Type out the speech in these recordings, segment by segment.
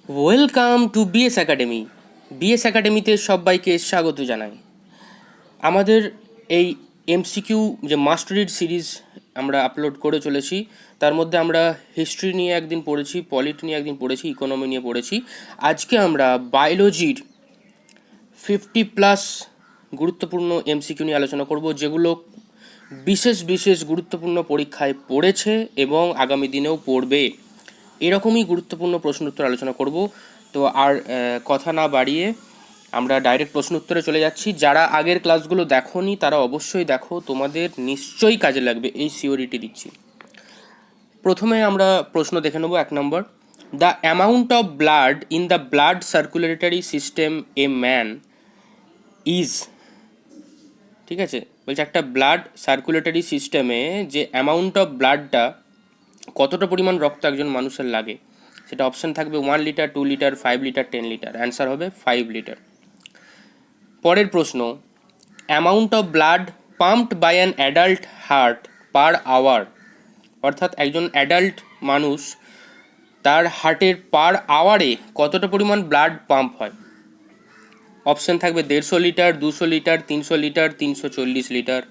Welcome to BS academy. BS একাডেমিতে সবাইকে স্বাগত জানাই। আমাদের এই এমসিকিউ যে মাস্টারিড সিরিজ আমরা আপলোড করে চলেছি, তার মধ্যে আমরা হিস্ট্রি নিয়ে একদিন পড়েছি, পলিটি নিয়ে একদিন পড়েছি, ইকোনমি নিয়ে পড়েছি। আজকে আমরা বায়োলজির 50+ গুরুত্বপূর্ণ এমসিকিউ নিয়ে আলোচনা করব, যেগুলো বিশেষ বিশেষ গুরুত্বপূর্ণ পরীক্ষায় পড়েছে এবং আগামী দিনেও পড়বে। এরকমই গুরুত্বপূর্ণ প্রশ্ন উত্তর আলোচনা করব। তো আর কথা না বাড়িয়ে আমরা ডাইরেক্ট প্রশ্ন উত্তরে চলে যাচ্ছি। যারা আগের ক্লাসগুলো দেখোনি তারা অবশ্যই দেখো, তোমাদের নিশ্চয়ই কাজে লাগবে, এই সিওরিটি দিচ্ছি। প্রথমে আমরা প্রশ্ন দেখে নেব। 1 নম্বর, the amount of blood in the blood circulatory system a man is. ঠিক আছে, বলছে একটা ব্লাড সার্কুলেটরি সিস্টেমে যে অ্যামাউন্ট অফ ব্লাডটা, কতটা পরিমাণ রক্ত একজন মানুষের লাগে, সেটা অপশান থাকবে 1 litre, 2 litre, 5 litre, 10 litre. Answer হবে 5 লিটার। পরের প্রশ্ন, amount of blood pumped by an adult heart per hour. অর্থাৎ একজন অ্যাডাল্ট মানুষ, তার হার্টের পার আওয়ারে কতটা পরিমাণ ব্লাড পাম্প হয়। অপশান থাকবে 150 litre, 200 litre, 300 litre, 340 litre.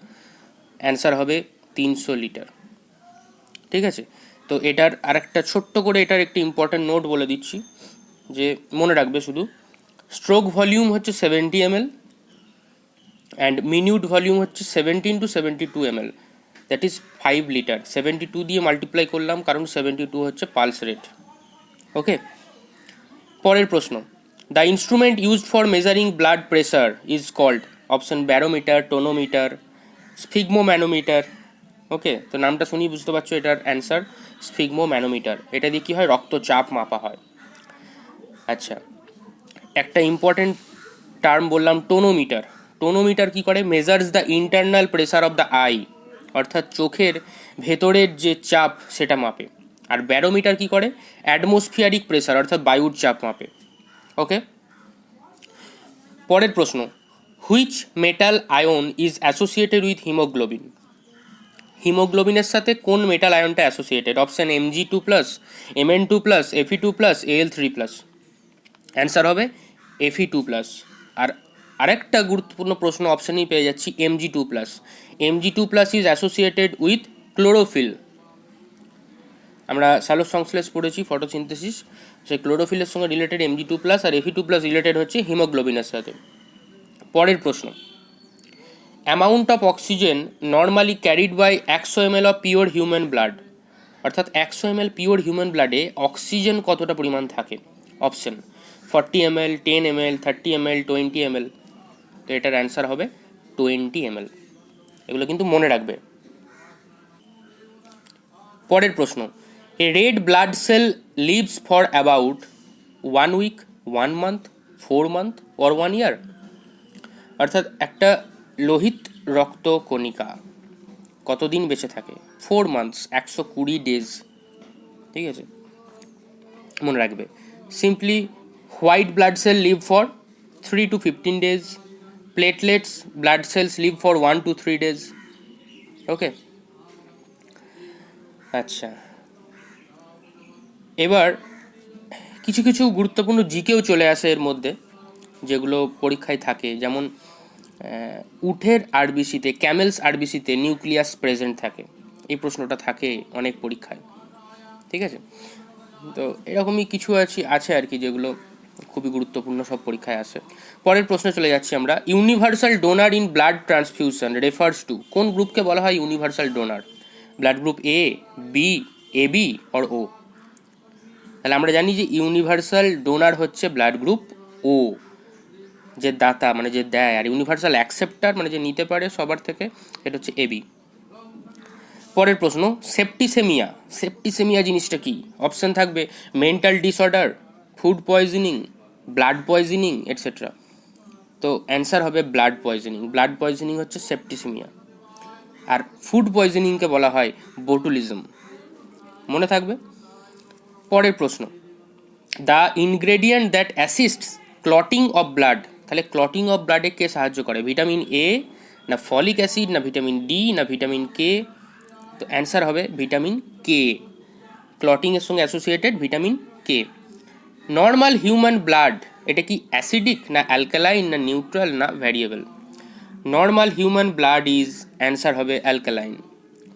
Answer হবে 300 লিটার। ঠিক আছে, তো এটার আরেকটা ছোট্ট করে এটার একটি ইম্পর্ট্যান্ট নোট বলে দিচ্ছি, যে মনে রাখবে শুধু, স্ট্রোক ভলিউম হচ্ছে 70 ml অ্যান্ড মিনিউট ভলিউম হচ্ছে 17 to 72 ml, that is 5 litre. 72 দিয়ে মাল্টিপ্লাই করলাম কারণ 72 হচ্ছে পালস রেট। ওকে, পরের প্রশ্ন, the instrument used for measuring blood pressure is called. Option barometer, tonometer, sphygmomanometer. Okay, তো নামটা শুনি বুঝতে পারছো, এটার অ্যান্সার স্ফিগমোম্যানোমিটার। এটা দিয়ে কী হয়, রক্তচাপ মাপা হয়। আচ্ছা, একটা ইম্পর্টেন্ট টার্ম বললাম, টোনোমিটার। টোনোমিটার কী করে, measures the internal pressure of the I, অর্থাৎ চোখের ভেতরের যে চাপ সেটা মাপে। আর ব্যারোমিটার কী করে, অ্যাটমসফিয়ারিক প্রেসার অর্থাৎ বায়ুর চাপ মাপে। ওকে, পরের প্রশ্ন, which metal ion is associated with haemoglobin. হিমোগ্লোবিনের সাথে কোন মেটাল আয়নটা associated. Option Mg2+, Mn2+, Fe2+, Al3+। Answer হবে Fe2+। আর আরেকটা গুরুত্বপূর্ণ প্রশ্ন অপশানেই পেয়ে যাচ্ছি, Mg2+। Mg2+ is associated with chlorophyll. আমরা সালোকসংশ্লেষ পড়েছি, ফটোসিনথেসিস, সেই ক্লোরোফিলের সঙ্গে রিলেটেড Mg2+, আর Fe2+ রিলেটেড হচ্ছে হিমোগ্লোবিনের সাথে। পরের প্রশ্ন, amount of oxygen normally carried by 100 ml of pure human blood. অর্থাৎ 100 ml পিওর হিউম্যান ব্লাডে অক্সিজেন কতটা পরিমাণ থাকে। Option 40 ml, 10 ml, 30 ml, 20 ml। তো এটার অ্যান্সার হবে 20 ml। এগুলো কিন্তু মনে রাখবে। পরের প্রশ্ন, a red blood cell lives for about 1 week, 1 month, 4 month or 1 year. অর্থাৎ একটা লোহিত রক্ত কণিকা কতদিন বেঁচে থাকে, 4 মান্থস, 120 ডেজ। ঠিক আছে, মনে রাখবে। Simply, white blood cell live for 3 to 15 days, platelets blood cells live for 1 to 3 days. Okay, আচ্ছা, এবার কিছু কিছু গুরুত্বপূর্ণ জিকেও চলে আসে এর মধ্যে, যেগুলো পরীক্ষায় থাকে। যেমন উটের আরবিসিতে, ক্যামেলস আরবিসিতে নিউক্লিয়াস প্রেজেন্ট থাকে, এই প্রশ্নটা থাকে অনেক পরীক্ষায়। ঠিক আছে, তো এরকমই কিছু আছে আর কি, যেগুলো খুবই গুরুত্বপূর্ণ, সব পরীক্ষায় আসে। পরের প্রশ্নে চলে যাচ্ছি আমরা। Universal donor in blood transfusion refers to. কোন গ্রুপকে বলা হয় universal donor? Blood group A, B, AB or O? তাহলে আমরা জানি যে ইউনিভার্সাল ডোনার হচ্ছে ব্লাড গ্রুপ ও, যে দাতা মানে যে দেয়, আর ইউনিভার্সাল অ্যাকসেপ্টার মানে যে নিতে পারে সবার থেকে, এটা হচ্ছে এবি। পরের প্রশ্ন, সেপ্টিসেমিয়া। সেপ্টিসেমিয়া জিনিসটা কি? অপশন থাকবে mental disorder, food poisoning, blood poisoning etcetera. তো অ্যান্সার হবে ব্লাড পয়জনিং। ব্লাড পয়জনিং হচ্ছে সেপ্টিসেমিয়া। আর ফুড পয়জনিংকে বলা হয় বোটুলিজম, মনে থাকবে। পরের প্রশ্ন, the ingredient that assists clotting of blood. তাহলে ক্লটিং অফ ব্লাডে কে সাহায্য করে? ভিটামিন এ, না ফলিক অ্যাসিড, না ভিটামিন ডি, না ভিটামিন কে? তো অ্যান্সার হবে ভিটামিন কে। ক্লটিংয়ের সঙ্গে associated vitamin K. Normal human blood এটা কি অ্যাসিডিক না অ্যালকালাইন না নিউট্রাল না variable? Normal human blood is answer হবে অ্যালকালাইন।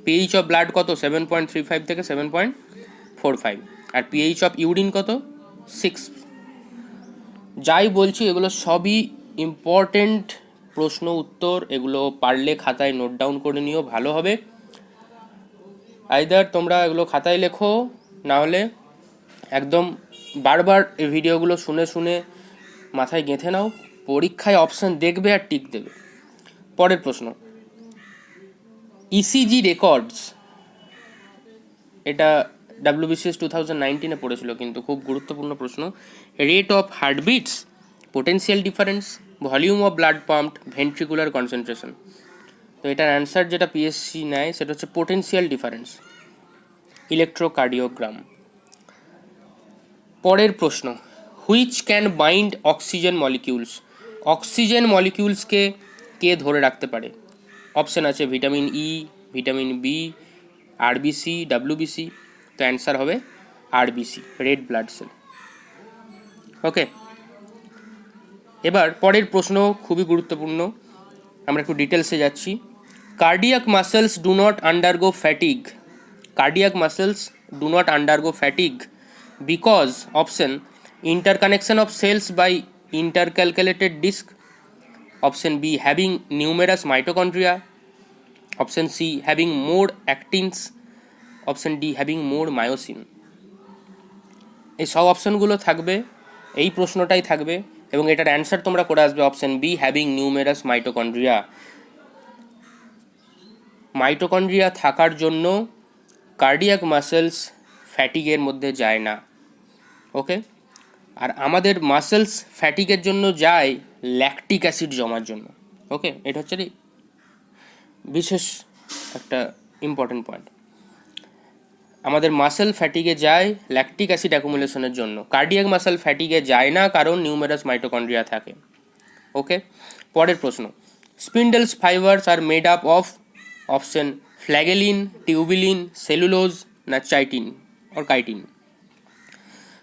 পিএইচ অফ ব্লাড কত? 7.35 থেকে 7.45। আর পিএইচ অফ ইউরিন কত? 6। যাই বলছি এগুলো সবই ইম্পর্টেন্ট প্রশ্ন উত্তর, এগুলো পারলে খাতায় নোট ডাউন করে নিও, ভালো হবে। আইদার তোমরা এগুলো খাতায় লেখো, না হলে একদম বারবার এই ভিডিওগুলো শুনে শুনে মাথায় গেঁথে নাও, পরীক্ষায় অপশান দেখবে আর টিক দেবে। পরের প্রশ্ন, ইসিজি রেকর্ডস, এটা WBCS 2019-এ পড়েছিল, কিন্তু খুব গুরুত্বপূর্ণ প্রশ্ন। Rate of heartbeats, potential difference, volume of blood pumped, ventricular concentration. তো এটার অ্যান্সার যেটা পিএসসি নেয় সেটা হচ্ছে পোটেন্সিয়াল ডিফারেন্স, ইলেকট্রোকার্ডিওগ্রাম। পরের প্রশ্ন, which can bind oxygen molecules, oxygen মলিকিউলসকে কে ধরে রাখতে পারে? অপশান আছে vitamin E, vitamin B, RBC, WBC. তো অ্যান্সার হবে RBC, red blood cell. Okay, এবার পরের প্রশ্ন খুবই গুরুত্বপূর্ণ, আমরা একটু ডিটেলসে যাচ্ছি। Cardiac muscles do not undergo fatigue, cardiac muscles do not undergo fatigue because option interconnection of cells by intercalculated disk, option B having numerous mitochondria, option C having more actins, option D having more myosin। এই সব অপশনগুলো থাকবে, এই প্রশ্নটাই থাকবে, এবং এটার answer তোমরা করে আসবে option B, having numerous mitochondria. Mitochondria থাকার জন্য কার্ডিয়াক মাসেলস ফ্যাটিগের মধ্যে যায় না। ওকে, আর আমাদের মাসেলস ফ্যাটিকের জন্য যায় ল্যাকটিক অ্যাসিড জমার জন্য। ওকে, এটা হচ্ছে বিশেষ একটা ইম্পর্টেন্ট পয়েন্ট। আমাদের মাসেল ফ্যাটিকে যায় ল্যাকটিক অ্যাসিড অ্যাকুমুলেশনের জন্য, কার্ডিয়াক মাসেল ফ্যাটিকে যায় না কারণ নিউমেরাস মাইটোকন্ড্রিয়া থাকে। ওকে, পরের প্রশ্ন, spindles fibres are made up of, option flagellin, tubulin, cellulose না chitin or chitin।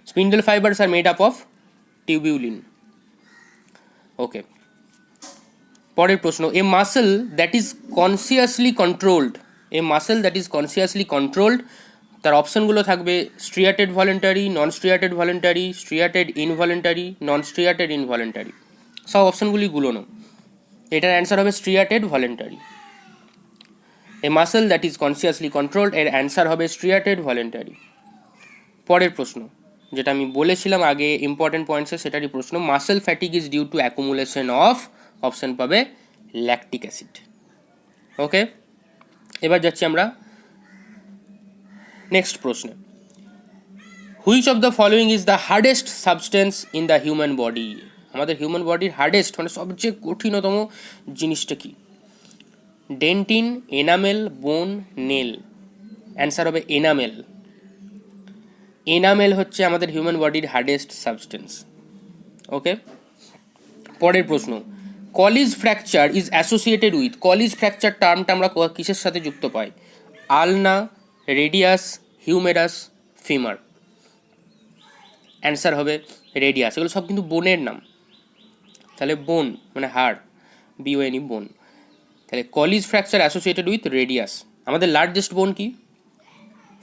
Spindle fibers are made up of tubulin। Okay, পরের প্রশ্ন, a muscle that is consciously controlled, a muscle that is consciously controlled, তার অপশনগুলো থাকবে striated voluntary, non striated voluntary, striated involuntary, non striated involuntary. সব অপশনগুলি গুলোনো, এটার answer হবে striated voluntary. A muscle that is consciously controlled, এর answer হবে স্ট্রিয়াটেড ভলেন্টারি। পরের প্রশ্ন, যেটা আমি বলেছিলাম আগে ইম্পর্টেন্ট পয়েন্টসে সেটারই প্রশ্ন, muscle fatigue is due to accumulation of, option পাবে ল্যাকটিক অ্যাসিড। ওকে, এবার যাচ্ছি আমরা নেক্সট প্রশ্নে, which of the following is the hardest substance in the human body, আমাদের হিউম্যান বডির হার্ডেস্ট মানে সবচেয়ে কঠিনতম জিনিসটা কি? Dentin, enamel, bone, nail. Answer হবে এনামেল। এনামেল হচ্ছে আমাদের হিউম্যান বডির হার্ডেস্ট সাবস্টেন্স। ওকে, পরের প্রশ্ন, Colles fracture is associated with, Colles fracture টার্মটা আমরা কিসের সাথে যুক্ত পাই? আলনা, রেডিয়াস, হিউমেরাস, ফিমার। অ্যান্সার হবে রেডিয়াস। এগুলো সব কিন্তু বোনের নাম, তাহলে বোন মানে হাড়, বিওএনই বোন। তাহলে কলিজ ফ্র্যাকচার অ্যাসোসিয়েটেড উইথ রেডিয়াস। আমাদের লার্জেস্ট বোন কি?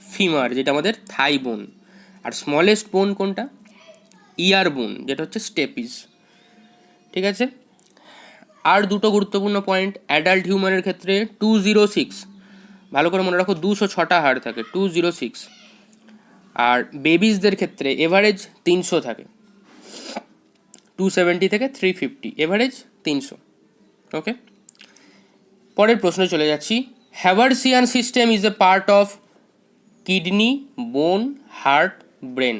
ফিমার, যেটা আমাদের থাই বোন। আর স্মলেস্ট বোন কোনটা? ইয়ার বোন, যেটা হচ্ছে স্টেপিস। ঠিক আছে, আর দুটো গুরুত্বপূর্ণ পয়েন্ট, অ্যাডাল্ট হিউম্যানের ক্ষেত্রে 206, ভালো করে মনে রাখো 206টা হাড় থাকে, 206। আর বেবিজদের ক্ষেত্রে এভারেজ 300 থাকে, 270 থেকে 350, এভারেজ 300। ওকে, পরের প্রশ্নে চলে যাচ্ছি, Haversian system is a part of kidney, bone, heart, brain.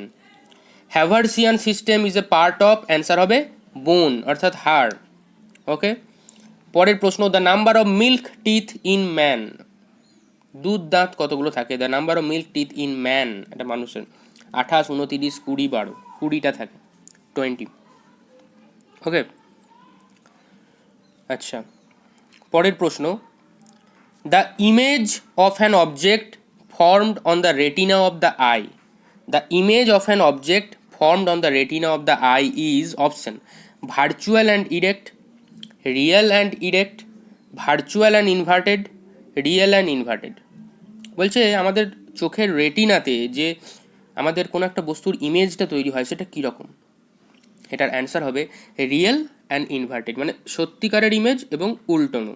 Haversian system is a part of, answer হবে বোন অর্থাৎ হাড়। ওকে, পরের প্রশ্ন, the number of milk teeth in man, দুধ দাঁত কতগুলো থাকে? The number of milk teeth in man, এটা মানুষের 28, 29, 20, 12, 20টা থাকে, 20। ওকে, আচ্ছা, পরের প্রশ্ন, the image of an object formed on the retina of the I, the image of an object formed on the retina of the eye is option virtual and erect, real and erect, virtual and inverted, real and inverted. বলছে আমাদের চোখের রেটিনাতে যে আমাদের কোনো একটা বস্তুর ইমেজটা তৈরি হয় সেটা কীরকম। এটার অ্যান্সার হবে রিয়েল অ্যান্ড ইনভার্টেড, মানে সত্যিকারের ইমেজ এবং উল্টোনো।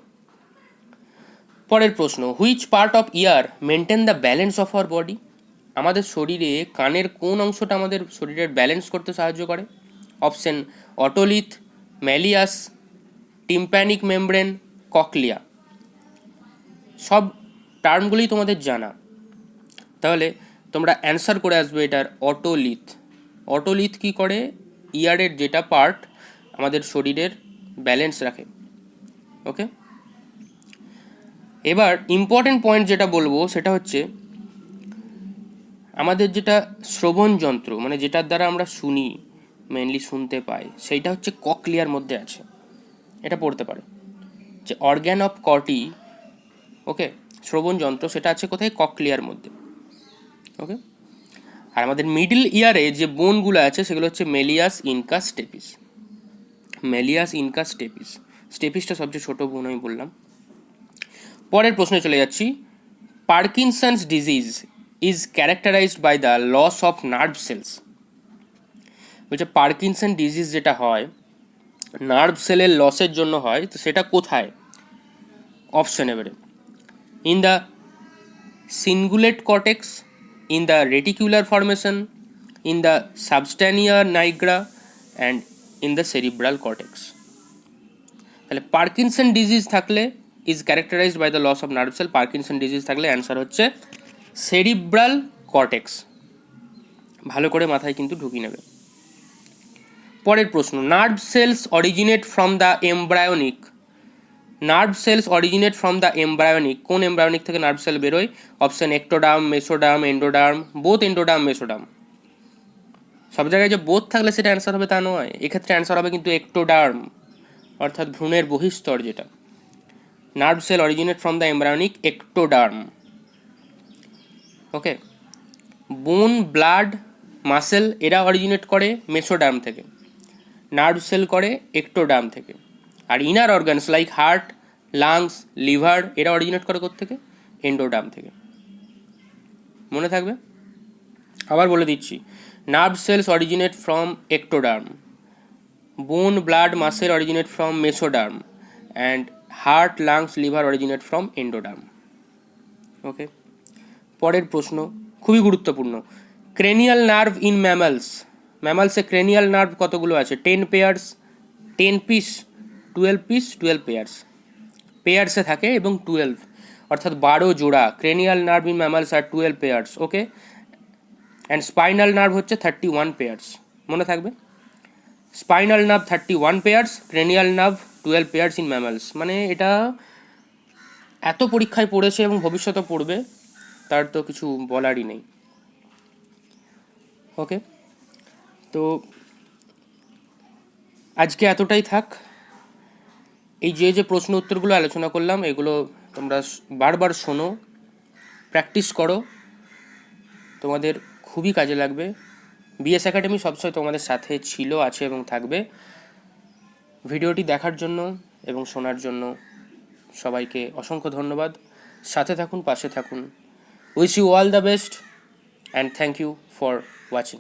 পরের প্রশ্ন, which part of year maintain the balance of our body. আমাদের শরীরে কানের কোন অংশটা আমাদের শরীরের ব্যালেন্স করতে সাহায্য করে। Option otolith, malleus, tympanic membrane, cochlea. সব টার্মগুলি তোমাদের জানা, তাহলে তোমরা অ্যান্সার করে আসবে এটার অটোলিথ। অটোলিথ কী করে, ইয়ারের যেটা পার্ট আমাদের শরীরের ব্যালেন্স রাখে। ওকে, এবার ইম্পর্টেন্ট পয়েন্ট যেটা বলবো সেটা হচ্ছে আমাদের যেটা শ্রবণ যন্ত্র, মানে যেটার দ্বারা আমরা শুনি, মেনলি শুনতে পাই, সেইটা হচ্ছে ককলিয়ার মধ্যে আছে। এটা পড়তে পারে যে অর্গ্যান অফ কর্টি, ওকে, শ্রবণ যন্ত্র, সেটা আছে কোথায়, ককলিয়ার মধ্যে। ওকে, আর আমাদের মিডল ইয়ারে যে বোনগুলো আছে সেগুলো হচ্ছে malleus, incus, stapes. Malleus, incus, stapes. স্টেপিসটা সবচেয়ে ছোটো বোন আমি বললাম। পরের প্রশ্নে চলে যাচ্ছি। Parkinson's disease is characterised by the loss of nerve cells. বলছে পার্কিনসন ডিজিজ যেটা হয় নার্ভ সেলের লসের জন্য হয়, তো সেটা কোথায়। অপশন এবারে in the cingulate cortex, in the reticular formation, in the substantia nigra and in the cerebral cortex. তাহলে পার্কিনসন ডিজিজ থাকলে is characterised by the loss of nerve cell, Parkinson disease থাকলে অ্যান্সার হচ্ছে cerebral cortex. ভালো করে মাথায় কিন্তু ঢুকিয়ে নেবে। পরের প্রশ্ন, nerve cells originate from the embryonic. Nerve cells originate from the embryonic, কোন এমব্রায়োনিক থেকে নার্ভ সেল বেরোয়। Option ectoderm, mesoderm, endoderm, both endoderm, mesoderm. সব জায়গায় যে বোথ থাকলে সেটা অ্যান্সার হবে তা নয়, এক্ষেত্রে অ্যান্সার হবে কিন্তু এক্টোডার্ম, অর্থাৎ ভ্রূণের বহিস্তর যেটা। Nerve cell originate from the embryonic ectoderm. Okay, bone, blood, muscle এরা অরিজিনেট করে মেসোডার্ম থেকে, নার্ভ সেল করে এক্টোডার্ম থেকে। আর inner organs like heart, lungs, liver এরা অরিজিনেট করে কোত্থেকে, এন্ডোডার্ম থেকে। মনে থাকবে, আবার বলে দিচ্ছি, nerve cells originate from ectoderm, bone, blood, muscle originate from mesoderm, and heart, lungs, liver originate from endoderm. Okay, পরের প্রশ্ন খুবই গুরুত্বপূর্ণ। Cranial nerve in mammals. ম্যামালসে cranial nerve কতগুলো আছে, 10 পেয়ার্স, 10 পিস, 12 পিস, 12 পেয়ার্স। পেয়ার্সে থাকে এবং 12, অর্থাৎ 12 জোড়া। Cranial nerve in mammals are 12 pairs. Okay, and spinal nerve হচ্ছে 31 পেয়ার্স। মনে থাকবে, spinal nerve 31 pairs, cranial nerve 12 pairs in mammals. মানে এটা এত পরীক্ষায় পড়েছে এবং ভবিষ্যতে পড়বে, তার তো কিছু বলারই নেই। ওকে, তো আজকে এতটাই থাক। এই যে প্রশ্ন উত্তরগুলো আলোচনা করলাম এগুলো তোমরা বারবার শোনো, প্র্যাকটিস করো, তোমাদের খুবই কাজে লাগবে। বিএস একাডেমি সবসময় তোমাদের সাথে ছিল, আছে এবং থাকবে। ভিডিওটি দেখার জন্য এবং শোনার জন্য সবাইকে অসংখ্য ধন্যবাদ। সাথে থাকুন, পাশে থাকুন। Wish you all the best and thank you for watching.